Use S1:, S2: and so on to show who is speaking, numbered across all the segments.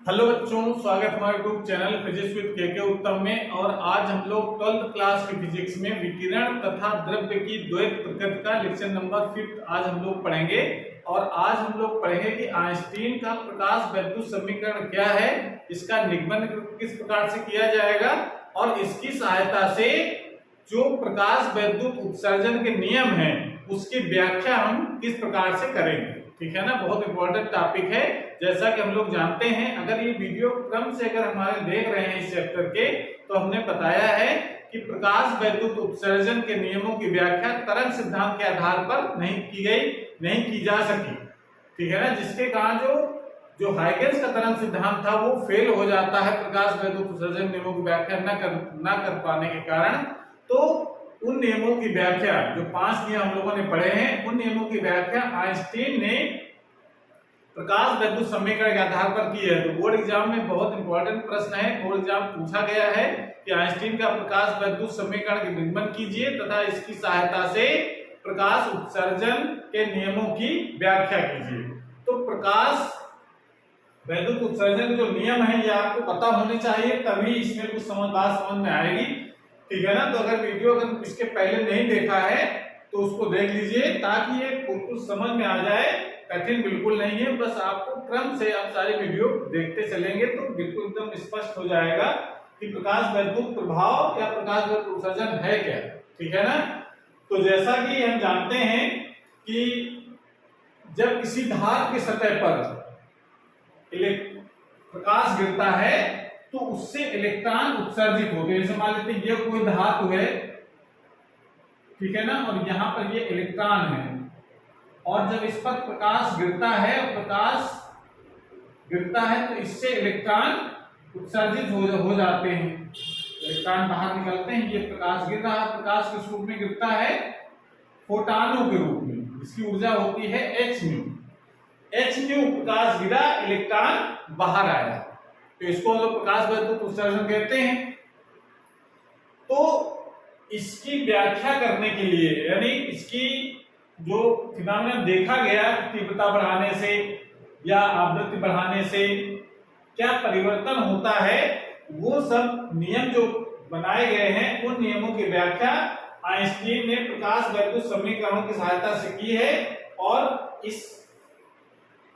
S1: Hello बच्चों, स्वागत है हमारे यूट्यूब चैनल फिजिक्स विद के उत्तम में। और आज हम लोग 12th क्लास की फिजिक्स में विकिरण तथा द्रव्य की द्वैत प्रकृति का लेक्चर नंबर 5 आज हम लोग पढ़ेंगे। और आज हम लोग पढ़ेंगे कि आइंस्टीन का प्रकाश वैद्युत समीकरण क्या है, इसका निगमन किस प्रकार से किया जाएगा और इसकी सहायता से जो प्रकाश वैद्युत उत्सर्जन के नियम है उसकी व्याख्या हम किस प्रकार से करेंगे। ठीक है ना, बहुत इंपॉर्टेंट टॉपिक है। जैसा कि हम लोग जानते हैं, अगर ये वीडियो क्रम से अगर हमारे देख रहे हैं इस चैप्टर के, तो हमने बताया है कि प्रकाश वैद्युत उत्सर्जन के नियमों की व्याख्या तरंग सिद्धांत के आधार पर नहीं की जा सकी। ठीक है ना, जिसके कारण जो हाइगन्स का तरंग सिद्धांत था वो फेल हो जाता है प्रकाश वैद्युत उत्सर्जन नियमों की व्याख्या न कर पाने के कारण। तो उन नियमों की व्याख्या, जो 5 नियम हम लोगों ने पढ़े हैं, उन नियमों की व्याख्या आइंस्टीन ने प्रकाश वैद्युत समीकरण के आधार पर की है। तो बोर्ड एग्जाम में बहुत इंपॉर्टेंट प्रश्न है, बोर्ड एग्जाम पूछा गया है कि आइंस्टीन का प्रकाश वैद्युत समीकरण के निगमन कीजिए तथा इसकी सहायता से प्रकाश उत्सर्जन के नियमों की व्याख्या कीजिए। तो प्रकाश वैद्युत उत्सर्जन जो नियम है ये आपको पता होने चाहिए, तभी इसमें कुछ बात समझ में आएगी। ठीक है ना, तो अगर वीडियो अगर इसके पहले नहीं देखा है तो उसको देख लीजिए ताकि ये कुछ समझ में आ जाए। कठिन बिल्कुल नहीं है, बस आपको क्रम से आप सारे वीडियो देखते चलेंगे तो बिल्कुल एकदम स्पष्ट हो जाएगा कि प्रकाश वैद्युत प्रभाव या प्रकाश वैद्युत उत्सर्जन है क्या। ठीक है ना, तो जैसा कि हम जानते हैं कि जब किसी धातु की सतह पर प्रकाश गिरता है तो उससे इलेक्ट्रॉन उत्सर्जित होते हैं। जैसे मान लेते हैं ये कोई धातु है, ठीक है ना, और यहाँ पर ये इलेक्ट्रॉन है, और जब इस पर प्रकाश गिरता है तो इससे इलेक्ट्रॉन उत्सर्जित हो जाते हैं, इलेक्ट्रॉन बाहर निकलते हैं। ये प्रकाश गिर रहा है, प्रकाश किस रूप में गिरता है? फोटॉनों के रूप में, इसकी ऊर्जा होती है h न्यू। प्रकाश गिरा, इलेक्ट्रॉन बाहर आया, तो इसको हम लोग प्रकाश वैद्युत उत्सर्जन कहते हैं। तो इसकी व्याख्या करने के लिए, यानी इसकी जो फिनोमेना देखा गया तीव्रता बढ़ाने से या आवृत्ति बढ़ाने से क्या परिवर्तन होता है, वो सब नियम जो बनाए गए हैं उन नियमों की व्याख्या आइंस्टीन ने प्रकाश वैद्युत समीकरणों की सहायता से की है। और इस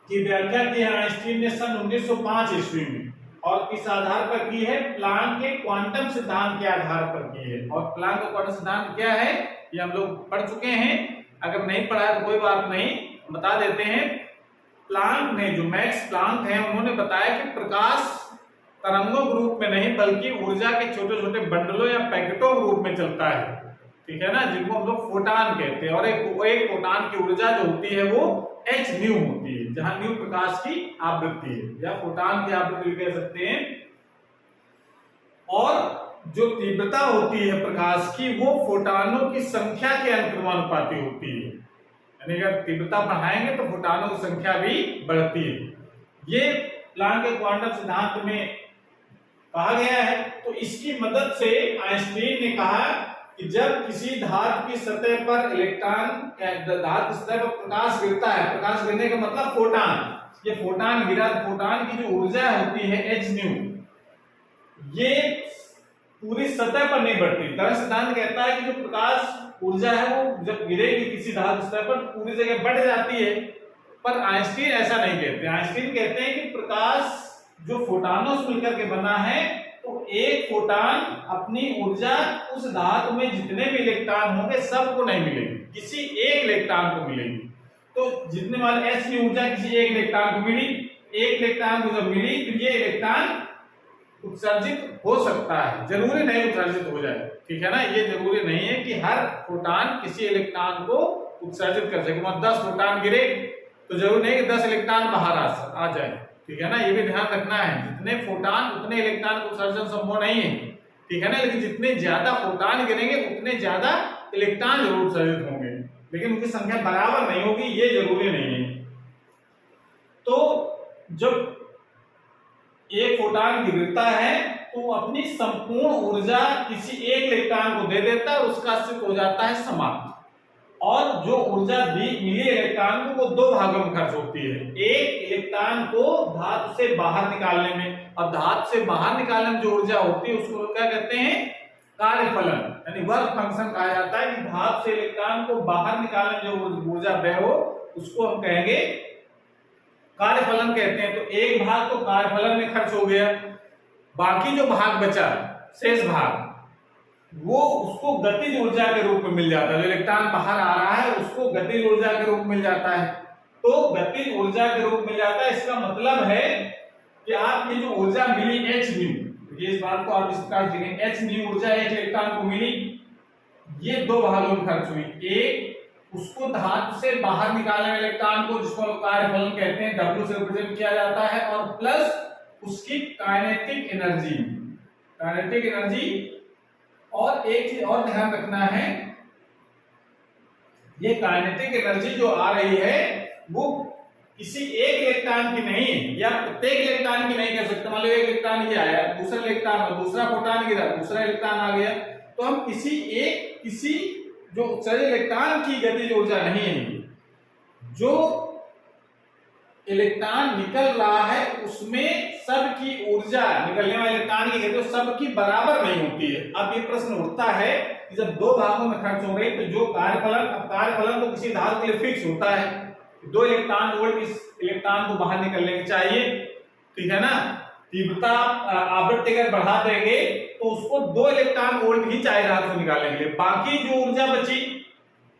S1: की व्याख्या की है आइंस्टीन ने सन 1905 ईस्वी में, और किस आधार पर की है? प्लांक के क्वांटम सिद्धांत के आधार पर की है। और प्लांक का क्वांटम सिद्धांत क्या है ये हम लोग पढ़ चुके हैं, अगर नहीं पढ़ा है तो कोई बात नहीं, बता देते हैं। प्लांक ने, जो मैक्स प्लांक हैं, उन्होंने बताया कि प्रकाश तरंगों के रूप में नहीं बल्कि ऊर्जा के छोटे छोटे बंडलों या पैकेटों के रूप में चलता है। ठीक है ना, जिनको हम लोग फोटॉन कहते हैं। और एक फोटॉन की ऊर्जा जो होती है वो h न्यू होती है, जहां न्यू प्रकाश की आवृत्ति है या फोटॉन की आवृत्ति कह सकते हैं। और जो तीव्रता होती है प्रकाश की वो फोटॉनों की संख्या के अनुक्रमानुपाती होती है, यानी अगर तीव्रता बढ़ाएंगे तो फोटॉनों की संख्या भी बढ़ती है। ये प्लांक के क्वांटम सिद्धांत में कहा गया है। तो इसकी मदद से आइंस्टीन ने कहा कि जब किसी धातु की सतह पर धातु की सतह पर प्रकाश गिरता है, प्रकाश गिरने का मतलब फोटॉन, ये फोटॉन गिरा, फोटॉन की जो ऊर्जा होती है h न्यू, ये पूरी सतह पर नहीं बढ़ती। तरंग सिद्धांत कहता है कि जो प्रकाश ऊर्जा है वो जब गिरेगी किसी धातु सतह पर पूरी जगह बढ़ जाती है, पर आइंस्टीन ऐसा नहीं कहते। आइंस्टीन कहते हैं कि प्रकाश जो फोटॉनों से मिलकर के बना है, तो एक फोटॉन अपनी ऊर्जा उस धातु में जितने भी इलेक्ट्रॉन होंगे सबको नहीं मिलेगी, किसी एक इलेक्ट्रॉन को मिलेगी। तो जितने वाले h की ऊर्जा किसी एक इलेक्ट्रॉन को मिली, एक इलेक्ट्रॉन को जब मिली तो ये इलेक्ट्रॉन उत्सर्जित हो सकता है, जरूरी नहीं उत्सर्जित हो जाए। ठीक है ना, ये जरूरी नहीं है कि हर फोटॉन किसी इलेक्ट्रॉन को उत्सर्जित कर सके। मतलब 10 फोटॉन गिरे तो जरूरी नहीं कि 10 इलेक्ट्रॉन बाहर आ जाए। ठीक है ना, ये भी ध्यान रखना है, जितने फोटॉन उतने इलेक्ट्रॉन का उत्सर्जन संभव नहीं है। ठीक है ना, लेकिन जितने ज्यादा फोटॉन गिरेंगे उतने ज्यादा इलेक्ट्रॉन जरूर उत्सर्जित होंगे, लेकिन उनकी संख्या बराबर नहीं होगी, ये जरूरी नहीं है। तो जब एक फोटॉन गिरता है तो अपनी संपूर्ण ऊर्जा किसी एक इलेक्ट्रॉन को दे देता है, उसका अस्तित्व हो जाता है समाप्त। और जो ऊर्जा मिली इलेक्ट्रॉन को वो दो भागों में खर्च होती है। एक इलेक्ट्रॉन को धातु से बाहर निकालने में, और धातु से बाहर निकालने में जो ऊर्जा होती है उसको क्या कहते हैं, कार्यफलन, यानी वर्क फंक्शन कहा जाता है कि धातु से इलेक्ट्रॉन को बाहर निकालने में जो ऊर्जा व्यय हो उसको हम कहेंगे कार्यफलन कहते हैं। तो एक भाग तो कार्यफलन में खर्च हो गया, बाकी जो भाग बचा शेष भाग वो उसको गतिज ऊर्जा के रूप में मिल जाता है। जो इलेक्ट्रॉन बाहर आ रहा है उसको गतिज ऊर्जा के रूप में मिल जाता है। तो गतिज ऊर्जा के रूप में मिल जाता है, इसका मतलब है कि आपकी जो ऊर्जा मिली h न्यू, ये इस बात को आप इस प्रकार लिखेंगे, h न्यू ऊर्जा एक इलेक्ट्रॉन को मिली, ये दो भागों में खर्च हुई। एक उसको धातु से बाहर निकालने वाले इलेक्ट्रॉन को, जिसको कार्यफलन कहते हैं, W से रिप्रेजेंट किया जाता है, और प्लस उसकी काइनेटिक एनर्जी। और एक चीज और ध्यान रखना है, ये काइनेटिक एनर्जी जो आ रही है वो किसी एक इलेक्ट्रॉन की नहीं है, या प्रत्येक इलेक्ट्रॉन की नहीं कह सकते। मान लो एक इलेक्ट्रॉन ये आया, दूसरा इलेक्ट्रॉन, दूसरा प्रोटॉन गिरा, दूसरा इलेक्ट्रॉन आ गया, तो हम किसी जो सारे इलेक्ट्रॉन की गतिज ऊर्जा नहीं है, जो इलेक्ट्रॉन निकल रहा है उसमें सबकी ऊर्जा, निकलने वाले इलेक्ट्रॉन की गति सबकी बराबर नहीं होती है। अब ये प्रश्न उठता है कि जब दो भागों में खर्च हो गई तो जो कार्यफलन तो किसी धातु के लिए फिक्स होता है, 2 इलेक्ट्रॉन वोल्ट इस इलेक्ट्रॉन को बाहर निकलने के चाहिए, ठीक है ना। तीव्रता आवृत्ति अगर बढ़ा देंगे तो उसको 2 इलेक्ट्रॉन वोल्ट ही चाहिए धातु निकालने के लिए। बाकी जो ऊर्जा बची,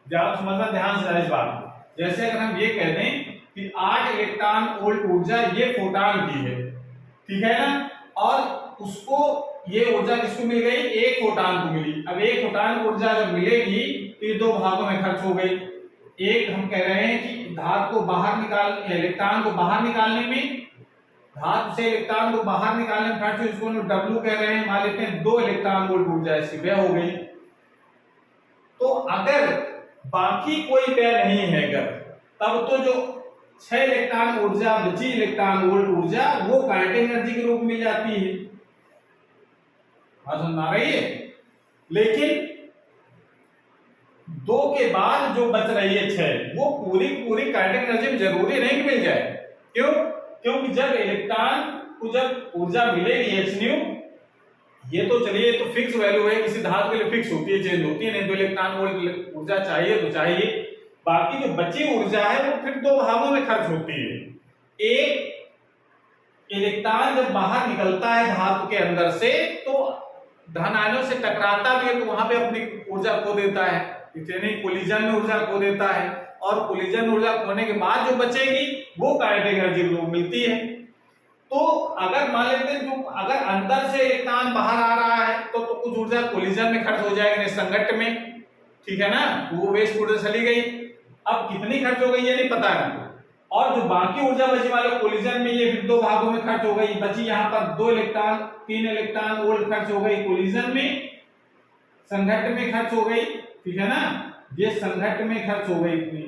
S1: समझना ध्यान से इस बात को, जैसे अगर हम ये कह दें कि 8 इलेक्ट्रॉन वोल्ट ऊर्जा ये फोटॉन की है, ठीक है ना, और उसको ये ऊर्जा किसको मिल गई, एक फोटॉन को मिली। अब एक फोटॉन ऊर्जा जब मिलेगी तो ये दो भागों में खर्च हो गई। एक हम कह रहे हैं कि धातु को बाहर इलेक्ट्रॉन को बाहर निकालने में, धातु से इलेक्ट्रॉन को बाहर निकालने में खर्च, इसको W कह रहे हैं, मान लेते हैं 2 इलेक्ट्रॉन वोल्ट ऊर्जा इसकी व्यय हो गई। तो अगर बाकी कोई व्यय नहीं है अगर, तब तो जो 6 इलेक्ट्रॉन ऊर्जा बची, इलेक्ट्रॉन वोल्ट ऊर्जा, वो काइनेटिक एनर्जी के रूप में मिल जाती है। समझ आ रही है। लेकिन 2 के बाद जो बच रही है 6, वो पूरी काइनेटिक एनर्जी में जरूरी नहीं कि मिल जाए। क्यों? क्योंकि जब इलेक्ट्रॉन को जब ऊर्जा मिलेगी h न्यू, ये तो चलिए तो फिक्स वैल्यू है, किसी धातु के लिए फिक्स होती है, चेंज होती है नहीं। 2 इलेक्ट्रॉन वोल्ट ऊर्जा चाहिए तो चाहिए, बाकी जो बची ऊर्जा है वो फिर 2 भागों में खर्च होती है। एक इलेक्ट्रॉन जब बाहर निकलता है धातु के अंदर से तो धन आयनों से टकराता भी है, तो वहां पे अपनी ऊर्जा खो देता है, कोलिजन में ऊर्जा खो देता है, और कोलिजन ऊर्जा खोने के बाद जो बचेगी वो काइनेटिक एनर्जी को मिलती है। तो अगर मान लेते हैं जो अगर अंदर से इलेक्ट्रॉन बाहर आ रहा है तो कुछ ऊर्जा कोलिजन में खर्च हो जाएगी, संघट्ट में, ठीक है ना, वो वेस्ट ऊर्जा चली गई। अब कितनी खर्च हो गई ये नहीं पता है, और जो बाकी ऊर्जा बची वाले कोलिजन में, ये फिर 2 भागों में खर्च हो गई। बची यहाँ पर 2 इलेक्ट्रॉन, 3 इलेक्ट्रॉन वोल्ट खर्च हो गई कोलिजन में, संघट्ट में खर्च हो गई, ठीक है ना, ये संघट्ट में खर्च हो गई इतनी,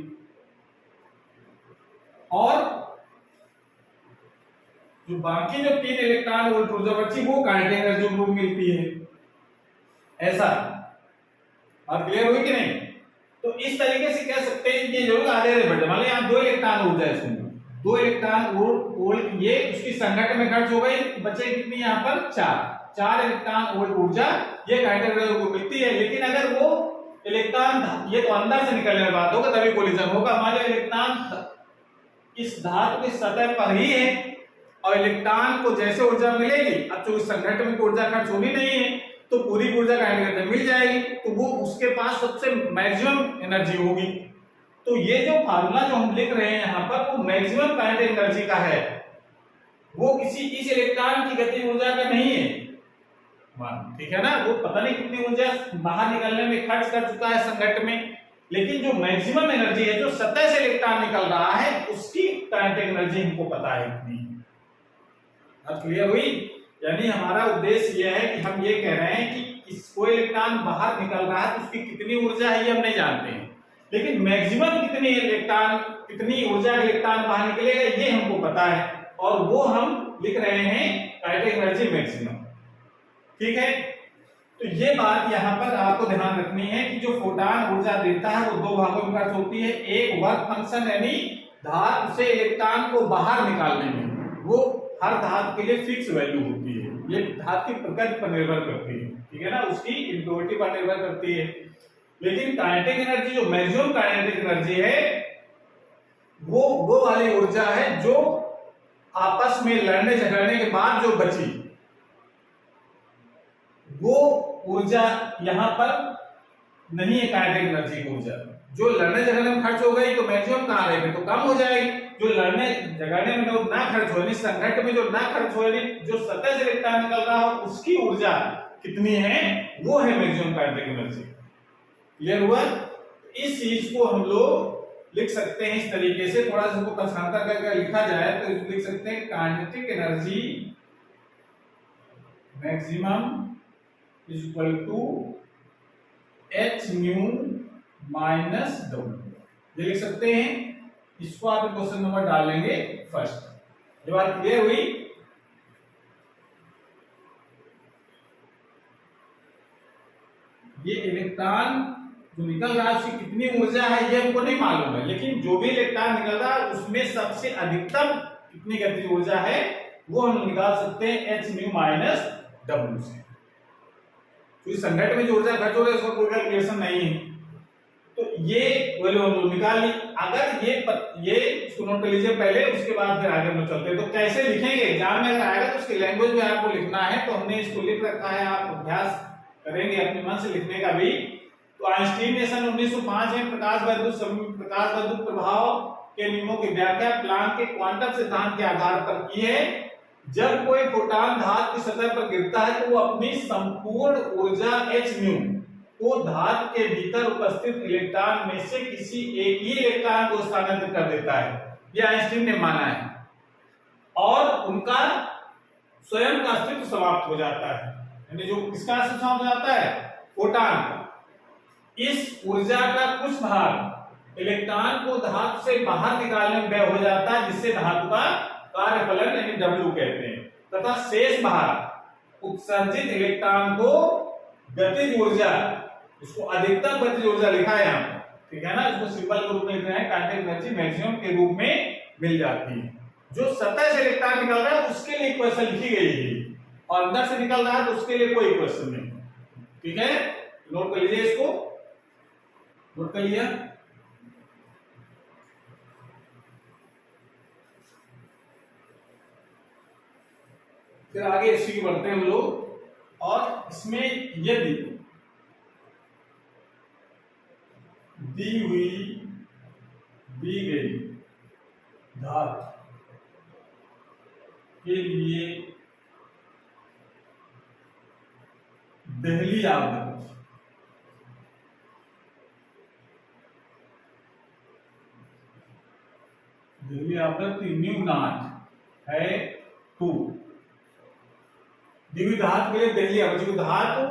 S1: और जो बाकी जो 3 इलेक्ट्रॉन वोल्ट ऊर्जा बची वो काइनेटिक एनर्जी को मिलती है। ऐसा बात क्लियर हुई कि नहीं? तो इस तरीके से कह सकते हैं कि जरूर आधे बढ़े, मान लो यहाँ 2 इलेक्ट्रॉन ऊर्जा है, इसमें 2 इलेक्ट्रॉन वोल्ट ये उसकी संघट्ट में खर्च हो गई, बचे कितनी यहाँ पर 4 इलेक्ट्रॉन वोल्ट ऊर्जा ये काइनेटिक एनर्जी को मिलती है। लेकिन अगर वो इलेक्ट्रॉन, ये तो अंदर से निकलने वाली बात होगा तभी कोलिजन होगा। मान लो इलेक्ट्रॉन इस धातु की सतह पर ही है और इलेक्ट्रॉन को जैसे ऊर्जा मिलेगी, अब तो इस संघट्ट में ऊर्जा खर्च होनी नहीं है तो पूरी ऊर्जा काइनेटिक एनर्जी मिल जाएगी, तो वो उसके पास सबसे मैक्सिमम एनर्जी होगी। तो ये जो फार्मूला जो हम लिख रहे हैं यहाँ पर वो मैक्सिमम काइनेटिक एनर्जी का है, वो किसी इस इलेक्ट्रॉन की गतिज ऊर्जा का नहीं है, ठीक है ना। वो पता नहीं कितनी ऊर्जा बाहर निकलने में खर्च कर चुका है संघट्ट में, लेकिन जो मैक्सिमम एनर्जी है, जो सतह से इलेक्ट्रॉन निकल रहा है, उसकी काइनेटिक एनर्जी हमको पता है इतनी। अब क्लियर हुई? यानी हमारा उद्देश्य यह है कि हम ये कह रहे हैं कि कोई इलेक्ट्रॉन बाहर निकल रहा है तो उसकी कितनी ऊर्जा है ये हम नहीं जानते हैं, लेकिन मैक्सिमम कितनी ऊर्जा इलेक्ट्रॉन बाहर निकलेगा ये हमको पता है, और वो हम लिख रहे हैं काइनेटिक एनर्जी मैक्सिमम, ठीक है। तो ये बात यहाँ पर आपको ध्यान रखनी है कि जो फोटॉन ऊर्जा देता है वो दो भागों में खर्च होती है। एक वर्क फंक्शन यानी धातु से इलेक्ट्रॉन को बाहर निकालने में, वो हर धातु के लिए फिक्स वैल्यू होती है, ये धातु की प्रकृति पर निर्भर करती है, ठीक है ना, उसकी इम्प्योरिटी पर निर्भर करती है। लेकिन काइनेटिक एनर्जी, जो मैक्सिमम काइनेटिक एनर्जी है, वो वाली ऊर्जा है जो आपस में लड़ने झगड़ने के बाद जो बची, वो ऊर्जा यहां पर नहीं है। काइनेटिक एनर्जी की ऊर्जा जो लड़ने झगड़ने में खर्च हो गई तो मैक्सिमम कहां रहेगी, तो कम हो जाएगी। जो लड़ने झगड़ने में जो ना खर्च हो, यानी संघर्ष में जो ना खर्च हो, यानी जो सतह से इलेक्ट्रॉन निकल रहा हो उसकी ऊर्जा कितनी है, वो है मैक्सिमम काइनेटिक एनर्जी। क्लियर हुआ? इस चीज को हम लोग लिख सकते हैं इस तरीके से, थोड़ा सा इसको पक्षांतर करके लिखा जाए तो लिख सकते हैं kinetic energy maximum is equal to H nu minus W. ये लिख सकते हैं। इसको आप क्वेश्चन नंबर डालेंगे फर्स्ट। ये बात क्लियर हुई? ये इलेक्ट्रॉन जो निकल रहा है उसकी कितनी ऊर्जा है ये हमको नहीं मालूम है, लेकिन जो भी इलेक्ट्रॉन निकल रहा है उसमें सबसे अधिकतम कितनी गतिज ऊर्जा है वो हम निकाल सकते हैं एच न्यू माइनस डब्ल्यू से। क्योंकि संघटन में जो ऊर्जा खर्च हो रही है उसका कोई कैलकुलेशन नहीं है, तो ये वैल्यू हम लोग निकाल ली। अगर ये इसको नोट कर लीजिए पहले, उसके बाद फिर आगे हम चलते हैं। तो कैसे लिखेंगे एग्जाम में अगर आएगा तो उसकी लैंग्वेज में आपको लिखना है, तो हमने इसको लिख रखा है, आप अभ्यास करेंगे अपने मन से लिखने का भी। तो आइंस्टीन ने सन 1905 में प्रकाश वैद्युत प्रभाव के नियमों की व्याख्या प्लांक के क्वांटम सिद्धांत के आधार पर की है। जब कोई फोटॉन धातु की सतह पर गिरता है तो वो अपनी संपूर्ण ऊर्जा h न्यू को धातु के भीतर उपस्थित इलेक्ट्रॉन में से किसी एक ही इलेक्ट्रॉन को स्थानांतरित कर देता है। यह आइंस्टीन ने माना है और उनका स्वयं का अस्तित्व समाप्त हो जाता है। यानी जो किसका अस्तित्व समाप्त हो जाता है, फोटॉन का। इस ऊर्जा का कुछ भाग इलेक्ट्रॉन को धातु से बाहर निकालने में व्यय हो जाता है, जिससे धातु का कार्यफलन यानी W कहते हैं, तथा शेष भाग उत्सर्जित इलेक्ट्रॉन को गतिज ऊर्जा, इसको अधिकतम गतिज ऊर्जा लिखा है यहाँ पर, ठीक है ना, इसको सिंबल के रूप में लिख रहे हैं, काइनेटिक एनर्जी मैक्सिमम के रूप में मिल जाती है। जो सतह से इलेक्ट्रॉन निकल रहा है उसके लिए इक्वेशन लिखी गई है, और अंदर से निकल रहा है तो उसके लिए कोई इक्वेशन नहीं। ठीक है, नोट कर लीजिए, इसको नोट कर लिया। फिर आगे इसी बढ़ते हैं हम लोग, और इसमें यदि दी गई धातु के लिए देहली आवृत्ति न्यू नॉट है 2। द्वितीय धातु के लिए देहली आवृत्ति, धातु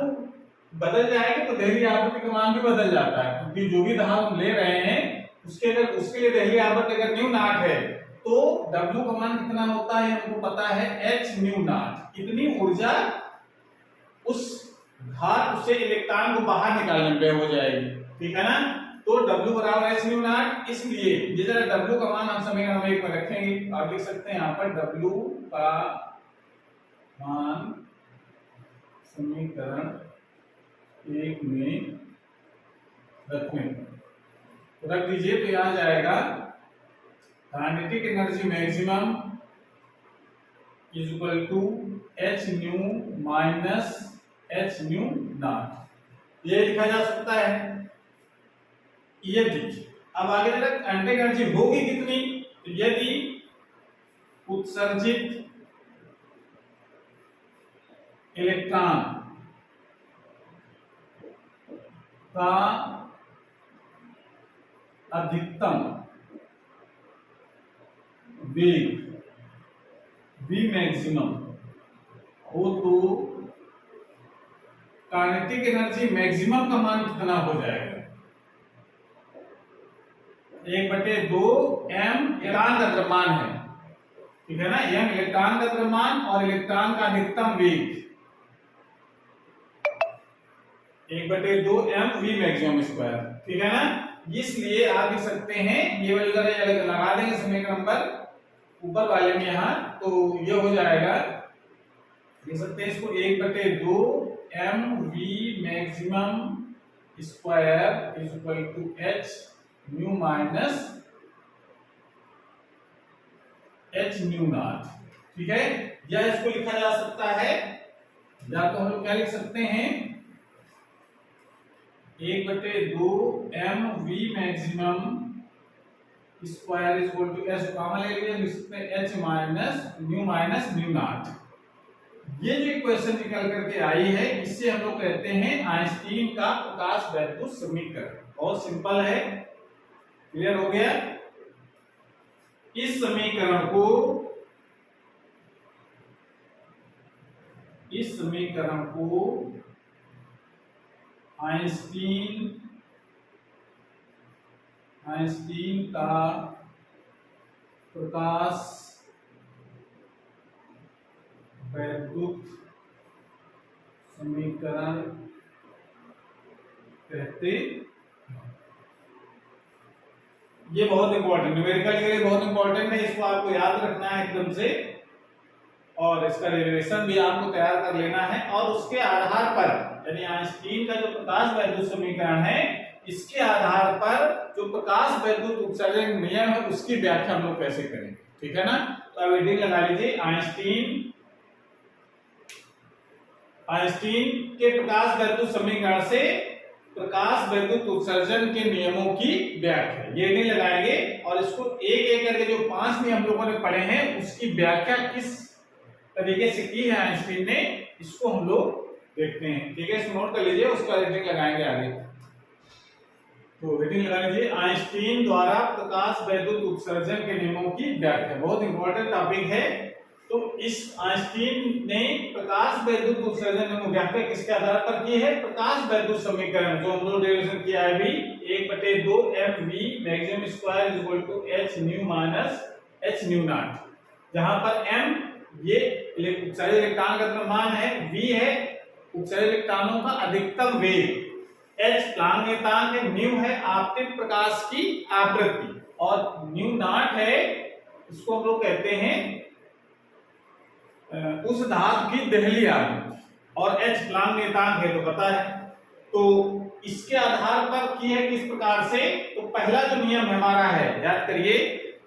S1: बदल जाएगी तो देहली आवृत्ति का मान भी बदल जाता है, क्योंकि जो भी धातु हम ले रहे हैं उसके लिए देहली आवृत्ति अगर न्यू नॉट है तो W का मान कितना होता है हमको पता है, H न्यू नॉट। इतनी ऊर्जा उस धातु से इलेक्ट्रॉन को बाहर निकालने में हो जाएगी, ठीक है ना। तो W बराबर H न्यू नॉट, इसलिए ये जरा W का मान हम समीकरण नंबर 1 में रखेंगे। आप लिख सकते हैं यहाँ पर W का मान समीकरण 1 में रख दीजिए, तो यहां जाएगा kinetic energy maximum is equal to H nu minus H nu naught. ये लिखा जा सकता है। यदि अब आगे तक काइनेटिक एनर्जी होगी कितनी, तो यदि उत्सर्जित इलेक्ट्रॉन का अधिकतम वेग V मैक्सिमम हो तो काइनेटिक एनर्जी मैक्सिमम का मान कितना हो जाएगा, 1/2 m इलेक्ट्रॉन का द्रव्यमान है, ठीक है ना, m इलेक्ट्रॉन का द्रव्यमान और इलेक्ट्रॉन का अधिकतम वेग, 1/2 m v मैक्सिमम स्क्वायर, ठीक है ना। इसलिए आप लिख सकते हैं, ये वाली जगह लगा देंगे समीकरण नंबर ऊपर वाले में यहाँ, तो ये हो जाएगा, लिख सकते हैं इसको 1/2 m v maximum square is equal to h nu minus h nu naught, ठीक है। या इसको लिखा जा सकता है, या तो हम लोग क्या लिख सकते हैं, 1/2 m v maximum square is equal to h common ले लीजिए, लिख सकते हैं h माइनस न्यू नॉट। ये जो इक्वेशन निकल करके आई है, इससे हम लोग कहते हैं आइंस्टीन का प्रकाश वैद्युत समीकरण। बहुत सिंपल है, क्लियर हो गया। इस समीकरण को आइंस्टीन का प्रकाश वैद्युत समीकरण कहते, ये बहुत इंपॉर्टेंट, न्यूमेरिकल के लिए बहुत इंपॉर्टेंट है, इसको आपको याद रखना है एकदम से, और इसका डेरिवेशन भी आपको तैयार कर लेना है, और उसके आधार पर, यानी आइंस्टीन का जो प्रकाश वैद्युत समीकरण है, इसके आधार पर जो प्रकाश वैद्युत उत्सर्जन नियम है उसकी व्याख्या हम लोग कैसे करेंगे, ठीक है ना। तो अब हेडिंग लगा लीजिए, आइंस्टीन के प्रकाश वैद्युत समीकरण से प्रकाश वैद्युत उत्सर्जन के नियमों की व्याख्या, ये नहीं लगाएंगे, और इसको एक एक करके जो 5 नियम हम लोगों ने पढ़े हैं उसकी व्याख्या किस तरीके से की है आइंस्टीन ने, इसको हम लोग देखते हैं, ठीक है। इसको नोट कर लीजिए, उसका हेडिंग लगाएंगे आगे। तो हेडिंग लगा लीजिए, आइंस्टीन द्वारा प्रकाश वैद्युत उत्सर्जन के नियमों की व्याख्या, बहुत इंपॉर्टेंट टॉपिक है। तो इस आइंस्टीन ने प्रकाश वैद्युत उत्सर्जन की व्याख्या किसके आधार पर की है, प्रकाश वैद्युत समीकरण जो हम लोग डेरिवेशन किया है अभी, 1/2 m v maximum square is equal to h nu minus h nu naught, जहां पर m ये उत्सर्जित इलेक्ट्रॉन का द्रव्यमान है, v है उत्सर्जित इलेक्ट्रॉनों का अधिकतम वेग, h प्लैंक नियतांक है, न्यू है आपतित प्रकाश की आवृत्ति, और न्यू नॉट है, इसको हम लोग कहते हैं उस धातु की देहली आवृत्ति, और h प्लैंक नियतांक है तो पता है। तो इसके आधार पर की है किस प्रकार से, तो पहला जो नियम हमारा है, याद करिए,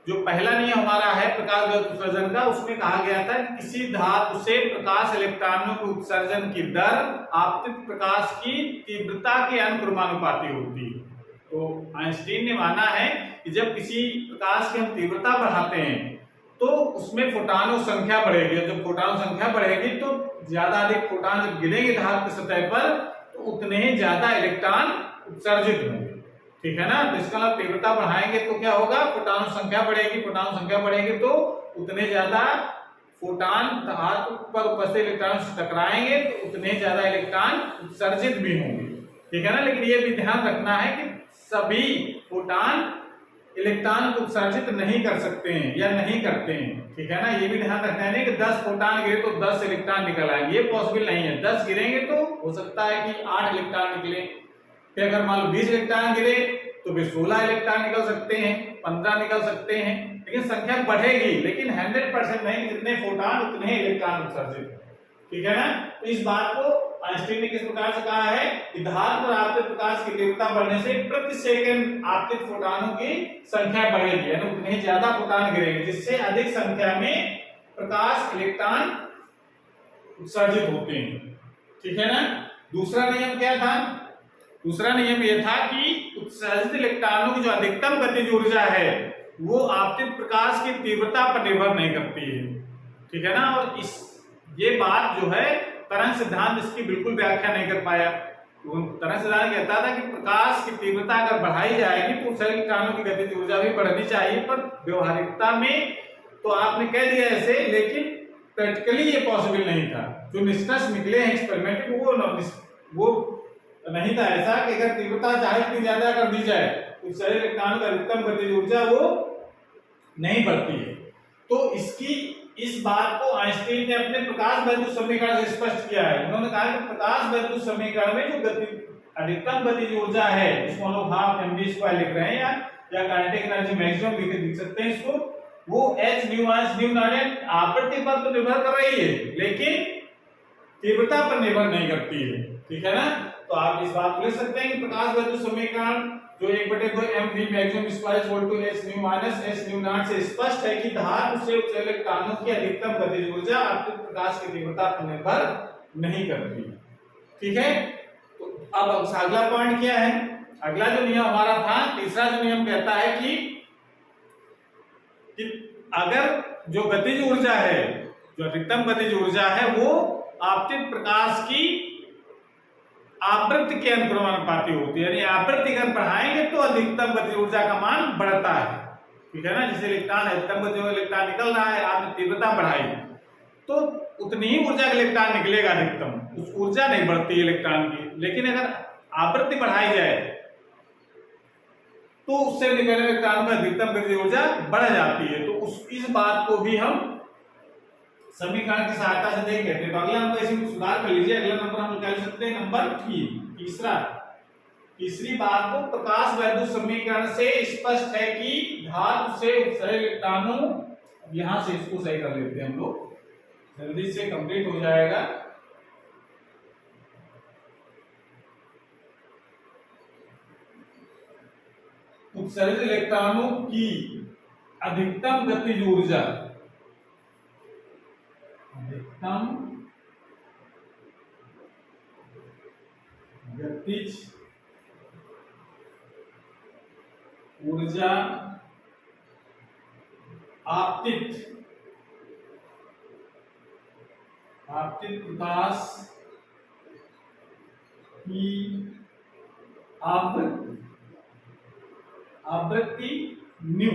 S1: जो पहला नियम हमारा है प्रकाश वैद्युत उत्सर्जन का, उसमें कहा गया था किसी धातु से प्रकाश इलेक्ट्रॉनों के उत्सर्जन की दर आपतित प्रकाश की तीव्रता के अनुक्रमानुपाती होती है। तो आइंस्टीन ने माना है कि जब किसी प्रकाश की हम तीव्रता बढ़ाते हैं तो उसमें फोटॉनों संख्या बढ़ेगी, जब फोटॉन संख्या बढ़ेगी तो ज्यादा अधिक फोटॉन जब गिरेंगे धातु की सतह पर तो उतने ही ज्यादा इलेक्ट्रॉन उत्सर्जित होंगे, ठीक है ना। तो इसका मतलब तीव्रता बढ़ाएंगे तो क्या होगा, फोटॉन संख्या बढ़ेगी, फोटॉन संख्या बढ़ेगी तो उतने ज्यादा फोटॉन धातु पर उपस्थित इलेक्ट्रॉन से टकराएंगे तो उतने ज्यादा इलेक्ट्रॉन उत्सर्जित भी होंगे, ठीक है ना। लेकिन ये भी ध्यान रखना है कि सभी फोटॉन इलेक्ट्रॉन को उत्सर्जित नहीं कर सकते हैं या नहीं करते हैं, ठीक है ना। ये भी ध्यान रखना है कि 10 फोटॉन गिरे तो 10 इलेक्ट्रॉन निकल आएंगे, ये पॉसिबल नहीं है। 10 गिरेंगे तो हो सकता है कि 8 इलेक्ट्रॉन निकले, फिर अगर मान लो 20 इलेक्ट्रॉन गिरे तो फिर 16 इलेक्ट्रॉन निकल सकते हैं, 15 निकल सकते हैं, लेकिन संख्या बढ़ेगी, लेकिन 100% नहीं, जितने फोटॉन उतने इलेक्ट्रॉन उत्सर्जित, ठीक है ना। तो इस बात को आइंस्टीन ने किस प्रकार से कहा है कि धातु पर आपतित प्रकाश की तीव्रता बढ़ने से प्रति सेकंड आपतित फोटॉनों की संख्या बढ़ेगी, यानी उतने ज्यादा फोटॉन गिरेंगे, जिससे अधिक संख्या में प्रकाश इलेक्ट्रॉन उत्सर्जित होते हैं, ठीक है ना। दूसरा नियम क्या था, दूसरा नियम यह था कि उत्सर्जित इलेक्ट्रॉनों की जो अधिकतम गतिज ऊर्जा है वो आपतित प्रकाश की तीव्रता पर निर्भर नहीं करती है, ठीक है ना। और इस ये बात जो है तरंग सिद्धांत इसकी बिल्कुल व्याख्या नहीं कर पाया। तरंग सिद्धांत कहता था कि प्रकाश की तीव्रता अगर बढ़ाई जाएगी तो उत्सर्जित इलेक्ट्रॉनों की गतिज ऊर्जा भी बढ़नी चाहिए, पर व्यवहारिकता में तो आपने कह दिया ऐसे, लेकिन प्रैक्टिकली ये पॉसिबल नहीं था। जो निष्कर्ष निकले हैं एक्सपेरिमेंट वो नहीं था ऐसा कि अगर तीव्रता चाहे इतनी ज्यादा कर दी जाए उत्सर्जित इलेक्ट्रॉनों की अधिकतम गतिज ऊर्जा वो नहीं बढ़ती है। तो इस बात को आइंस्टीन ने अपने प्रकाश वैद्युत समीकरण से स्पष्ट किया है। उन्होंने कहा कि प्रकाश वैद्युत समीकरण में जो अधिकतम गतिज ऊर्जा है, इसको हम लोग हाफ mv² लिख रहे हैं, या काइनेटिक एनर्जी मैक्सिमम लिख सकते हैं इसको, वो h nu minus nu not आवृत्ति पर तो निर्भर कर रही है लेकिन तीव्रता पर निर्भर नहीं करती है, ठीक है ना। तो आप इस बात को लिख सकते हैं कि प्रकाश वैद्युत समीकरण जो 1/2 mv maximum square equal to h nu minus h nu naught से स्पष्ट है कि धातु से उत्सर्जित इलेक्ट्रॉनों की अधिकतम गतिज ऊर्जा आपतित प्रकाश की तीव्रता पर निर्भर नहीं करती, ठीक है। तो अब अगला पॉइंट क्या है, अगला जो नियम हमारा था, तीसरा जो नियम कहता है कि अगर जो गतिज ऊर्जा है, जो अधिकतम गतिज ऊर्जा है, वो आपतित प्रकाश की आवृत्ति के अनुक्रमानुपाती होती है, यानी आवृत्ति अगर बढ़ाएंगे तो अधिकतम गतिज ऊर्जा का मान बढ़ता है, ठीक है ना। जैसे इलेक्ट्रॉन अधिकतम गति में इलेक्ट्रॉन निकल रहा है, आपने तीव्रता बढ़ाई तो उतनी ही ऊर्जा का इलेक्ट्रॉन निकलेगा अधिकतम, उस ऊर्जा नहीं बढ़ती इलेक्ट्रॉन की। लेकिन अगर आवृत्ति बढ़ाई जाए तो उससे निकलने इलेक्ट्रॉन में अधिकतम गतिज ऊर्जा बढ़ जाती है। तो इस बात को भी हम समीकरण की सहायता से देख लेते हैं। तो अगला नंबर इसमें सुधार कर लीजिए, अगला नंबर हम निकाल सकते हैं नंबर 3। तीसरी बात को प्रकाश वैद्युत समीकरण से स्पष्ट है कि धातु से उत्सर्जित इलेक्ट्रॉनों, यहां से इसको सही कर लेते हैं हम लोग, जल्दी से कंप्लीट हो जाएगा। उत्सर्जित इलेक्ट्रॉनों की अधिकतम गतिज ऊर्जा, अधिकतम गतिज ऊर्जा आपतित प्रकाश की आवृत्ति न्यू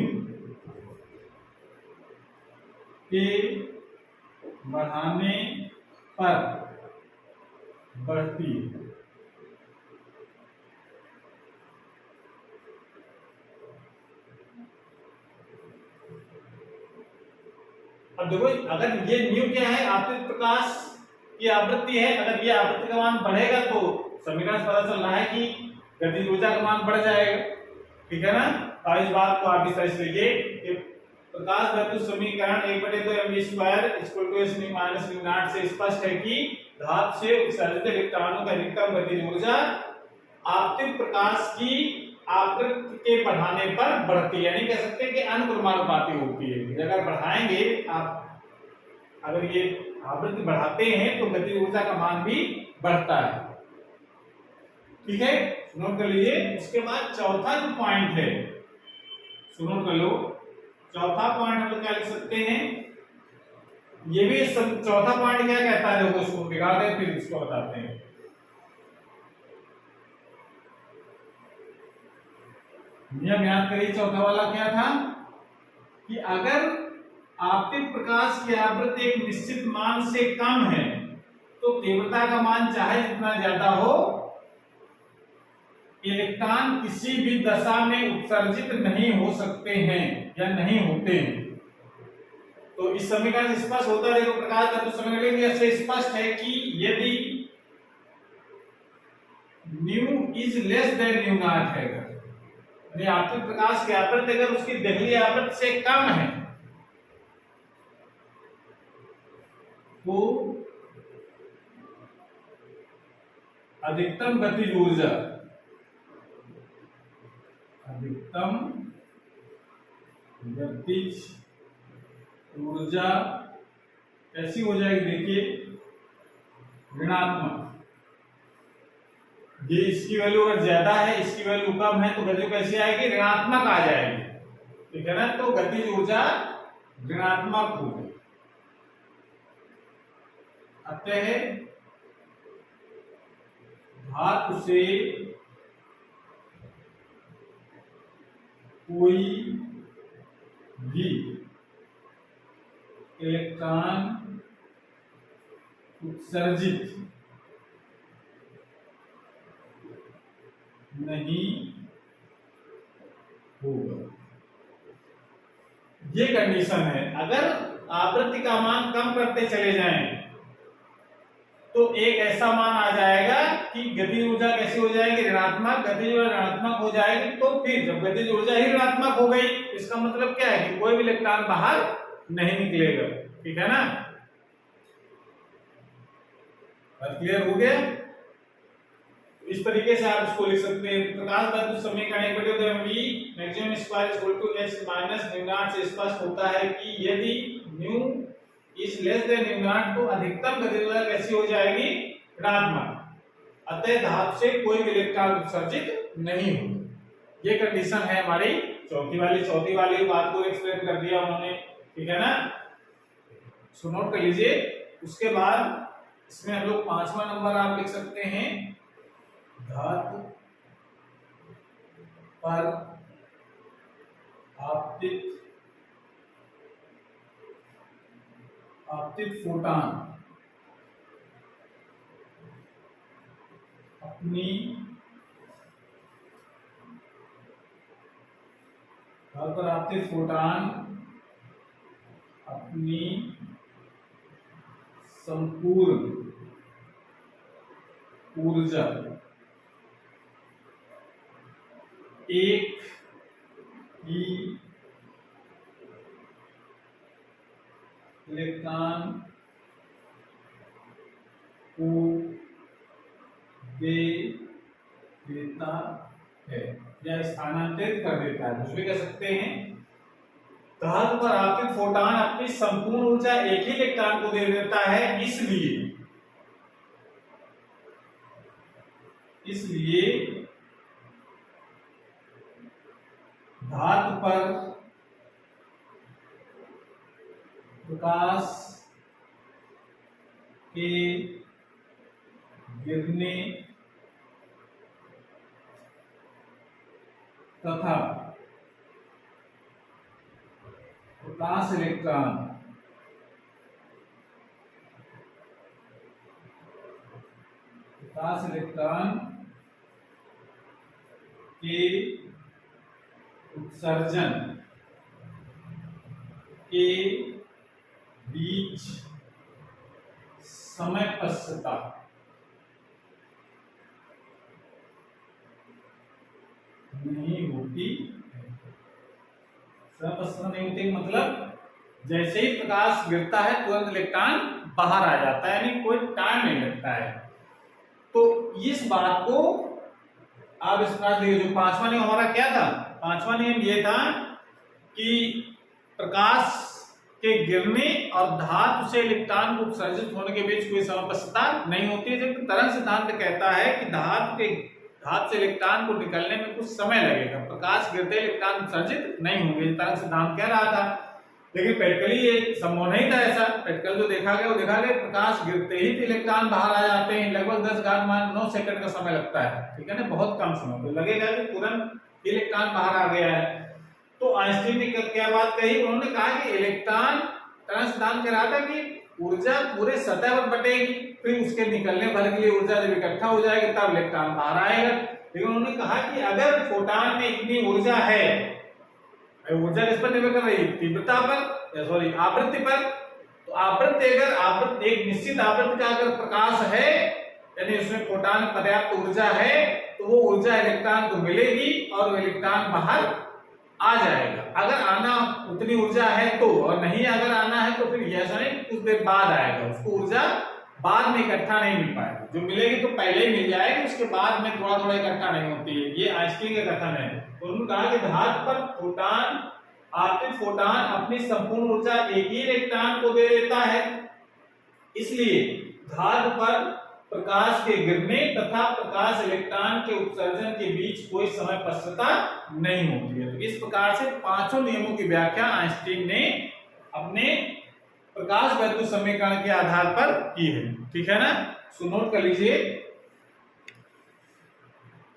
S1: के बढ़ाने पर बढ़ती है। अब देखो, अगर ये न्यू क्या है, आपतित प्रकाश की आवृत्ति है, अगर ये आवृत्ति का मान बढ़ेगा तो समीकरण से पता चल रहा है कि गतिज ऊर्जा का मान बढ़ जाएगा, ठीक है ना। और इस बात को आप इस तरह से लिखिए कि प्रकाश वैद्युत समीकरण 1/2 mv² equal to h nu minus nu naught से स्पष्ट है कि धातु से उत्सर्जित इलेक्ट्रॉनों की अधिकतम गतिज ऊर्जा आपतित प्रकाश की आवृत्ति के बढ़ाने पर बढ़ती है, यानी कह सकते हैं कि अनुक्रमानुपाती होती है। अगर बढ़ाएंगे आप, अगर ये आवृत्ति बढ़ाते हैं तो गतिज ऊर्जा का मान भी बढ़ता है, ठीक है। नोट कर लीजिए। उसके बाद चौथा जो पॉइंट है, सुनो कर लो, चौथा पॉइंट हम लोग क्या लिख सकते हैं, ये भी चौथा पॉइंट क्या कहता है, देखो इसको बिगाड़ दें फिर इसको बताते हैं। नियम याद करिए, चौथा वाला क्या था कि अगर आपतित प्रकाश की आवृत्ति एक निश्चित मान से कम है तो तीव्रता का मान चाहे जितना ज्यादा हो, इलेक्ट्रॉन किसी भी दशा में उत्सर्जित नहीं हो सकते हैं या नहीं होते हैं। तो इस समीकरण से स्पष्ट होता है, प्रकाश वैद्युत समीकरण से स्पष्ट है कि यदि nu is less than nu not है, यानी आपतित प्रकाश की आवृत्ति अगर उसकी देहली आवृत्ति से कम है तो अधिकतम गतिज ऊर्जा, अधिकतम गतिज ऊर्जा कैसी हो जाएगी, देखिए ऋणात्मक। ये इसकी वैल्यू अगर ज्यादा है, इसकी वैल्यू कम है तो वैल्यू कैसी आएगी, ऋणात्मक आ जाएगी, ठीक है ना। तो गतिज ऊर्जा ऋणात्मक होगी। अतः धातु से कोई भी इलेक्ट्रॉन उत्सर्जित नहीं होगा, ये कंडीशन है। अगर आवृत्ति का मान कम करते चले जाएं तो एक ऐसा मान आ जाएगा कि गतिज ऊर्जा कैसी हो जाएगी, ऋणात्मक। गतिज ऊर्जा ऋणात्मक हो जाएगी तो फिर जब गतिज ऊर्जा ही ऋणात्मक हो गई, इसका मतलब क्या है कि कोई भी इलेक्ट्रॉन बाहर नहीं निकलेगा। ठीक है ना, बात क्लियर हो गया। इस तरीके से आप इसको लिख सकते हैं। प्रकाश वैद्युत समीकरण 1/2 maximum square equal to h minus nu naught से स्पष्ट होता है कि यदि nu is less than nu naught तो अधिकतम गतिज ऊर्जा कैसी हो जाएगी, ऋणात्मक। अतः धातु से कोई भी इलेक्ट्रॉन उत्सर्जित नहीं होगा। ये कंडीशन है हमारी चौथी वाली बात को एक्सप्लेन कर दिया उन्होंने। ठीक है ना, सो नोट कर लीजिए। उसके बाद इसमें हम लोग 5वां नंबर आप लिख सकते हैं, धातु पर आपतित फोटॉन अपनी संपूर्ण ऊर्जा एक ही इलेक्ट्रॉन को दे देता है या स्थानांतरित कर देता है, कुछ भी कह सकते हैं। धातु पर आपतित फोटॉन अपनी संपूर्ण ऊर्जा एक ही इलेक्ट्रॉन को दे देता है, इसलिए धातु पर प्रकाश के गिरने तथा प्रकाश इलेक्ट्रॉन के उत्सर्जन के बीच समय पश्चता नहीं होती। समय पश्चता नहीं होती मतलब जैसे ही प्रकाश गिरता है तुरंत इलेक्ट्रॉन बाहर आ जाता है, यानी कोई टाइम नहीं लगता है। तो इस बात को आप इस प्रकार देखिए। जो 5वां नियम हमारा क्या था, 5वां नियम ये था कि प्रकाश के गिरने और धातु से इलेक्ट्रॉन को उत्सर्जित होने के बीच कोई समय पश्चता नहीं होती है। जबकि तरंग सिद्धांत कहता है कि धातु से इलेक्ट्रॉन को निकलने में कुछ समय लगेगा, प्रकाश गिरते इलेक्ट्रॉन उत्सर्जित नहीं होंगे, तरंग सिद्धांत कह रहा था। लेकिन प्रैक्टिकली ये संभव नहीं था ऐसा। प्रैक्टिकल जो देखा गया वो देखा गया प्रकाश गिरते ही इलेक्ट्रॉन बाहर आ जाते हैं, लगभग 10⁻9 सेकंड का समय लगता है। ठीक है ना, बहुत कम समय, तो लगेगा कि तुरंत इलेक्ट्रॉन बाहर आ गया है। तो आइंस्टीन ने क्या बात कही, उन्होंने कहा कि इलेक्ट्रॉन तरंग सिद्धांत कह रहा था कि ऊर्जा पूरे सतह पर बटेगी, फिर उसके निकलने भर के लिए ऊर्जा जब इकट्ठा हो जाएगी तब इलेक्ट्रॉन बाहर आएगा। लेकिन उन्होंने कहा कि अगर फोटॉन में इतनी ऊर्जा है, ऊर्जा किस पर निर्भर कर रही है, तीव्रता पर, सॉरी आवृत्ति पर। तो आवृत्ति अगर एक निश्चित आवृत्ति का अगर प्रकाश है, यानी उसमें फोटॉन पर्याप्त ऊर्जा है, तो वो ऊर्जा इलेक्ट्रॉन को मिलेगी और वो इलेक्ट्रॉन बाहर आ जाएगा। अगर आना उतनी ऊर्जा है तो, और नहीं अगर आना है तो फिर ऐसा नहीं कुछ देर बाद आएगा, उसको ऊर्जा बाद में इकट्ठा नहीं मिल पाएगी। जो मिलेगी तो पहले ही मिल जाएगी, उसके बाद में थोड़ा थोड़ा इकट्ठा नहीं होती है। ये आइंस्टीन का कथन है। तो उन्होंने कहा कि धातु पर आपतित फोटॉन अपनी संपूर्ण ऊर्जा एक ही इलेक्ट्रॉन को दे देता है, इसलिए धातु पर प्रकाश के गिरने तथा प्रकाश इलेक्ट्रॉन के उत्सर्जन के बीच कोई समय पश्चता नहीं होती है। तो इस प्रकार से पांचों नियमों की व्याख्या आइंस्टीन ने अपने प्रकाश वैद्युत समीकरण के आधार पर की है। ठीक है ना, सो नोट कर लीजिए।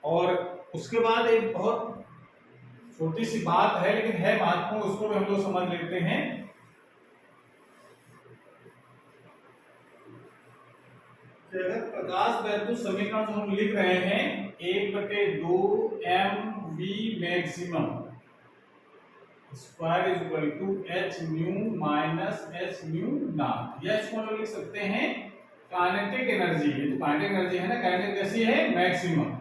S1: और उसके बाद एक बहुत छोटी सी बात है लेकिन है महत्वपूर्ण, उसको भी हम लोग समझ लेते हैं। अगर प्रकाश वैद्युत समीकरण जो हम लिख रहे हैं 1/2 mv maximum square is equal to h nu minus h nu naught, या इसको हम लिख सकते हैं काइनेटिक एनर्जी, ये तो काइनेटिक एनर्जी है ना, काइनेटिक कैसी है, maximum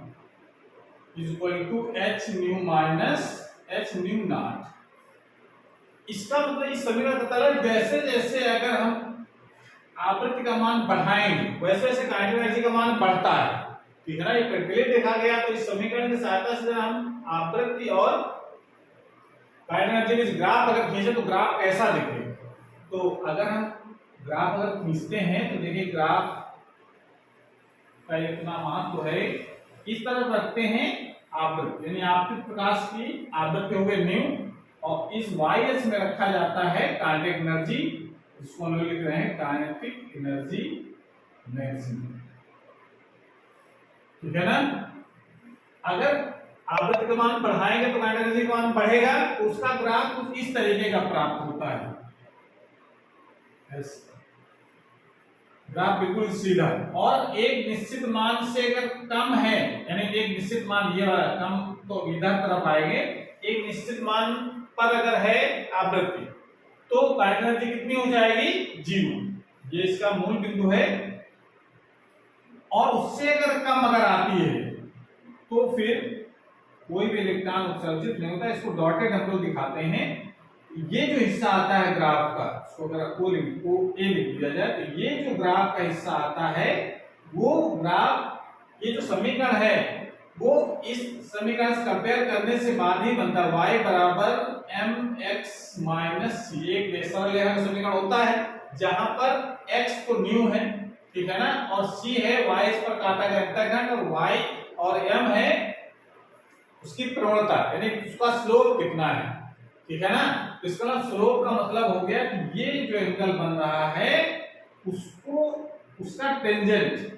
S1: is equal to h nu minus h nu naught. इसका मतलब इस समीकरण का मतलब जैसे जैसे अगर हम आवृत्ति का मान बढ़ाएंगे वैसे वैसे काइनेटिक एनर्जी का मान बढ़ता है, ठीक है ना। ये प्रैक्टिकली देखा गया। तो इस समीकरण की सहायता से हम आवृत्ति और काइनेटिक एनर्जी के ग्राफ अगर खींचे तो ग्राफ कैसा दिखे, तो अगर हम ग्राफ अगर खींचते हैं तो देखिए ग्राफ का इतना महत्व है। इस तरफ रखते हैं आवृत्ति, यानी आपतित प्रकाश की आवृत्ति हो गई न्यू, और इस y-अक्ष में रखा जाता है काइनेटिक एनर्जी, इसको हम लोग लिख रहे हैं काइनेटिक एनर्जी मैक्सिमम, ठीक है ना। अगर आवृत्ति का मान बढ़ाएंगे तो काइनेटिक एनर्जी का मान बढ़ेगा, तो उसका ग्राफ कुछ इस तरीके का प्राप्त होता है। ग्राफ बिल्कुल सीधा, और एक निश्चित मान से अगर कम है, यानी एक निश्चित मान ये वाला कम तो इधर तरफ आएंगे, एक निश्चित मान पर अगर है आवृत्ति तो काइनेटिक एनर्जी कितनी हो जाएगी, 0, ये इसका मूल बिंदु है। और उससे अगर कम अगर आती है तो फिर कोई भी इलेक्ट्रॉन उत्सर्जित नहीं होता। इसको डॉटेड हम लोग दिखाते हैं। ये जो हिस्सा आता है ग्राफ का, इसको अगर को ए लिख दिया जाए तो ये जो ग्राफ का हिस्सा आता है वो ग्राफ, ये जो समीकरण है वो इस समीकरण से कंपेयर करने से बाद ही बनता है। y बराबर mx माइनस c, एक नेचुरल लेवल समीकरण होता है जहां पर x तो न्यू है, ठीक है ना, और c है y इस पर काटा गया अंतःखंड, और y और m है उसकी प्रवणता, यानी उसका स्लोप कितना है, ठीक है ना। तो इसका स्लोप का मतलब हो गया कि ये जो एंगल बन रहा है उसको उसका टेंजेंट,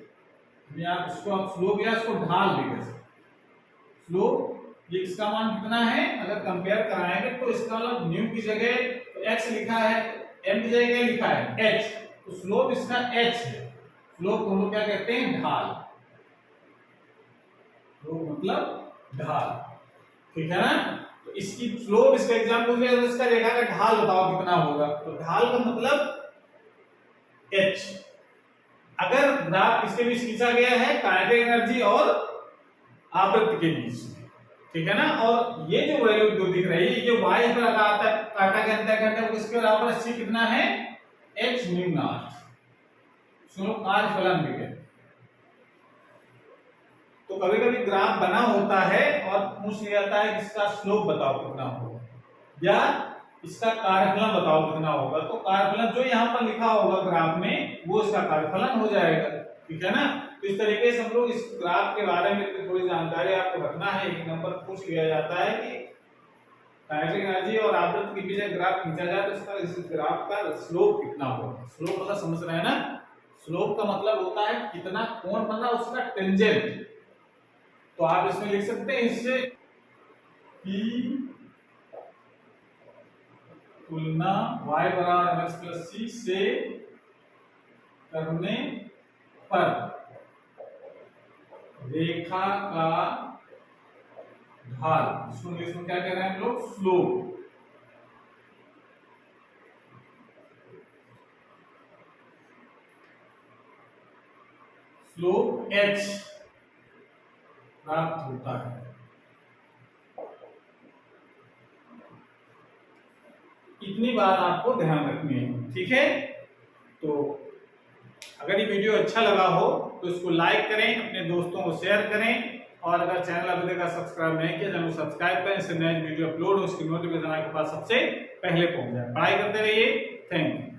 S1: आप उसको आप स्लोप या उसको ढाल लिख सकते। स्लोप ये इसका मान कितना है अगर कंपेयर कराएंगे तो इसका मतलब न्यू की जगह तो x लिखा है, m की जगह क्या लिखा है h, तो स्लोप इसका h है। स्लोप को हम लोग क्या कहते हैं, ढाल, स्लोप मतलब ढाल, ठीक है ना। तो इसकी स्लोप, इसका एग्जांपल दिया तो इसका रेखा का ढाल बताओ कितना होगा, तो ढाल का मतलब h। अगर ग्राफ इसके बीच खींचा गया है काइनेटिक एनर्जी और आवृत्ति के बीच में, ठीक है ना, और ये जो वैल्यू जो दिख रही है ये y पर काटा गया अंतःखंड है, उसके बराबर c कितना है, h न्यू नॉट, सुनो कार्य फलन भी है। तो कभी कभी ग्राफ बना होता है और पूछ लिया जाता है कि इसका स्लोप बताओ कितना होगा या इसका कार्यफलन बताओ कितना होगा, तो कार्यफलन जो यहाँ पर लिखा होगा ग्राफ में वो इसका कार्यफलन हो जाएगा, ठीक है ना। तो इस तरीके से हम लोग इस ग्राफ के बारे में थोड़ी जानकारी आपको रखना है। एक नंबर पूछ लिया जाता है कि काइनेटिक एनर्जी और आवृत्ति के बीच ग्राफ खींचा जाए तो इसका इस ग्राफ का स्लोप कितना होगा। स्लोप मतलब समझ रहे हैं ना, स्लोप का मतलब होता है कितना कोण बन रहा है उसका टेंजेंट। तो आप इसमें लिख सकते हैं इससे कि तुलना y बराबर mx प्लस c से करने पर रेखा का ढाल, इसको इंग्लिश में क्या कह रहे हैं हम लोग, स्लोप, स्लोप h प्राप्त होता है। इतनी बात आपको ध्यान रखनी है, ठीक है। तो अगर ये वीडियो अच्छा लगा हो तो इसको लाइक करें, अपने दोस्तों को शेयर करें, और अगर चैनल अभी तक सब्सक्राइब नहीं किया चैनल सब्सक्राइब करें, इससे नए वीडियो अपलोड हो उसकी नोटिफिकेशन आपके पास सबसे पहले पहुंच जाए। पढ़ाई करते रहिए, थैंक यू।